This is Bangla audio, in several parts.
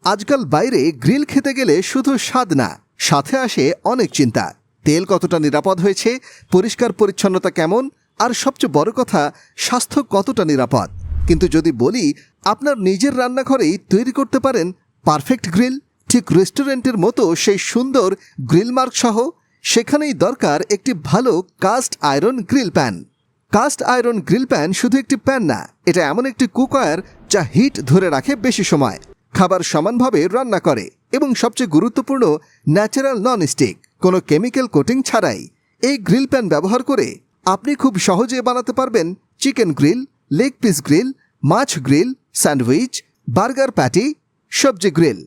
আজকাল বাইরে গ্রিল খেতে গেলে শুধু স্বাদ না, সাথে আসে অনেক চিন্তা। তেল কতটা নিরাপদ হয়েছে, পরিষ্কার পরিচ্ছন্নতা কেমন, আর সবচেয়ে বড় কথা, স্বাস্থ্য কতটা নিরাপদ। কিন্তু যদি বলি আপনার নিজের রান্নাঘরেই তৈরি করতে পারেন পারফেক্ট গ্রিল, ঠিক রেস্টুরেন্টের মতো সেই সুন্দর গ্রিল মার্ক সহ, সেখানেই দরকার একটি ভালো cast iron grill pan. Cast iron grill pan শুধু একটি প্যান না, এটা এমন একটি কুকওয়্যার যা হিট ধরে রাখে বেশি সময়, খাবার সমানভাবে রান্না করে এবং সবচেয়ে গুরুত্বপূর্ণ, ন্যাচারাল নন স্টিক, কোনো কেমিক্যাল কোটিং ছাড়াই। এই গ্রিল প্যান ব্যবহার করে আপনি খুব সহজে বানাতে পারবেন chicken grill, leg piece grill, মাছ গ্রিল, স্যান্ডউইচ, বার্গার প্যাটি, সবজি গ্রিল।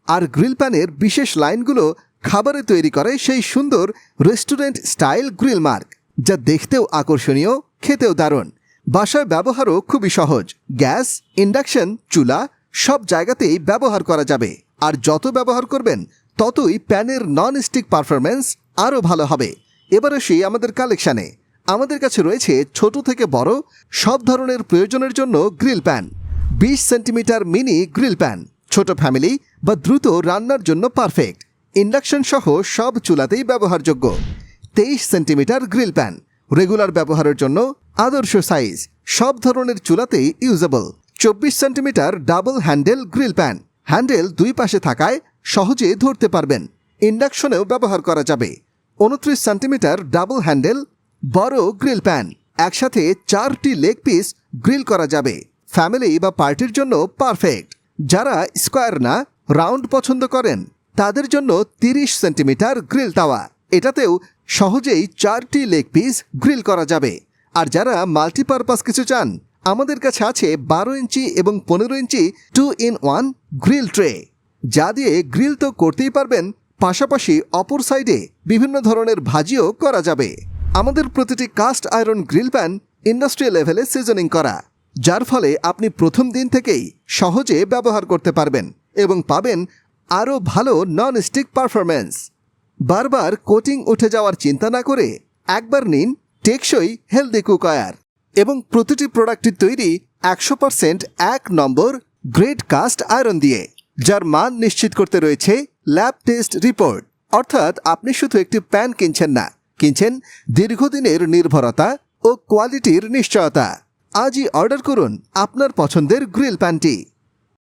আর গ্রিল প্যানের বিশেষ লাইনগুলো খাবারে তৈরি করে সেই সুন্দর রেস্টুরেন্ট স্টাইল গ্রিল মার্ক, যা দেখতেও আকর্ষণীয়, খেতেও দারুণ। বাসায় ব্যবহারও খুবই সহজ। গ্যাস, ইন্ডাকশন, চুলা সব জায়গাতেই ব্যবহার করা যাবে। আর যত ব্যবহার করবেন ততই প্যানের নন স্টিক পারফরমেন্স আরও ভালো হবে। এবার আসি আমাদের কালেকশানে। আমাদের কাছে রয়েছে ছোট থেকে বড় সব ধরনের প্রয়োজনের জন্য grill pan. 20 centimetre mini grill pan, ছোট ফ্যামিলি বা দ্রুত রান্নার জন্য পারফেক্ট। ইন্ডাকশন সহ সব চুলাতেই ব্যবহারযোগ্য। 23 সেন্টিমিটার গ্রিল প্যান, রেগুলার ব্যবহারের জন্য আদর্শ সাইজ, সব ধরনের চুলাতেই usable. 24 centimetre double handle grill pan, handle দুই পাশে থাকায় সহজে ধরতে পারবেন, ইন্ডাকশনেও ব্যবহার করা যাবে। 29 সেন্টিমিটার ডাবল হ্যান্ডেল বড় গ্রিল প্যান, একসাথে 4টি লেগ পিস গ্রিল করা যাবে। ফ্যামিলি বা পার্টির জন্য পারফেক্ট। যারা স্কোয়ার না রাউন্ড পছন্দ করেন তাদের জন্য 30 সেন্টিমিটার গ্রিল তাওয়া, এটাতেও সহজেই 4টি লেগ পিস গ্রিল করা যাবে। আর যারা মাল্টিপারপাস কিছু চান, আমাদের কাছে আছে 12 ইঞ্চি এবং 15 ইঞ্চি 2-in-1 গ্রিল ট্রে, যা দিয়ে গ্রিল তো করতেই পারবেন, পাশাপাশি অপর সাইডে বিভিন্ন ধরনের ভাজিও করা যাবে। আমাদের প্রতিটি cast iron grill pan industrial লেভেলে সিজনিং করা, যার ফলে আপনি প্রথম দিন থেকেই সহজে ব্যবহার করতে পারবেন এবং পাবেন আরও ভালো নন স্টিক পারফরমেন্স। বারবার কোটিং উঠে যাওয়ার চিন্তা না করে একবার নিন টেকসই হেলদি কুকওয়্যার। এবং প্রতিটি প্রোডাক্টটি তৈরি 100% 1 নম্বর গ্রেড কাস্ট আয়রন দিয়ে, যার মান নিশ্চিত করতে রয়েছে ল্যাব টেস্ট রিপোর্ট। অর্থাৎ আপনি শুধু একটি প্যান কিনছেন না, কিনছেন দীর্ঘদিনের নির্ভরতা ও কোয়ালিটির নিশ্চয়তা। আজই অর্ডার করুন আপনার পছন্দের গ্রিল প্যানটি।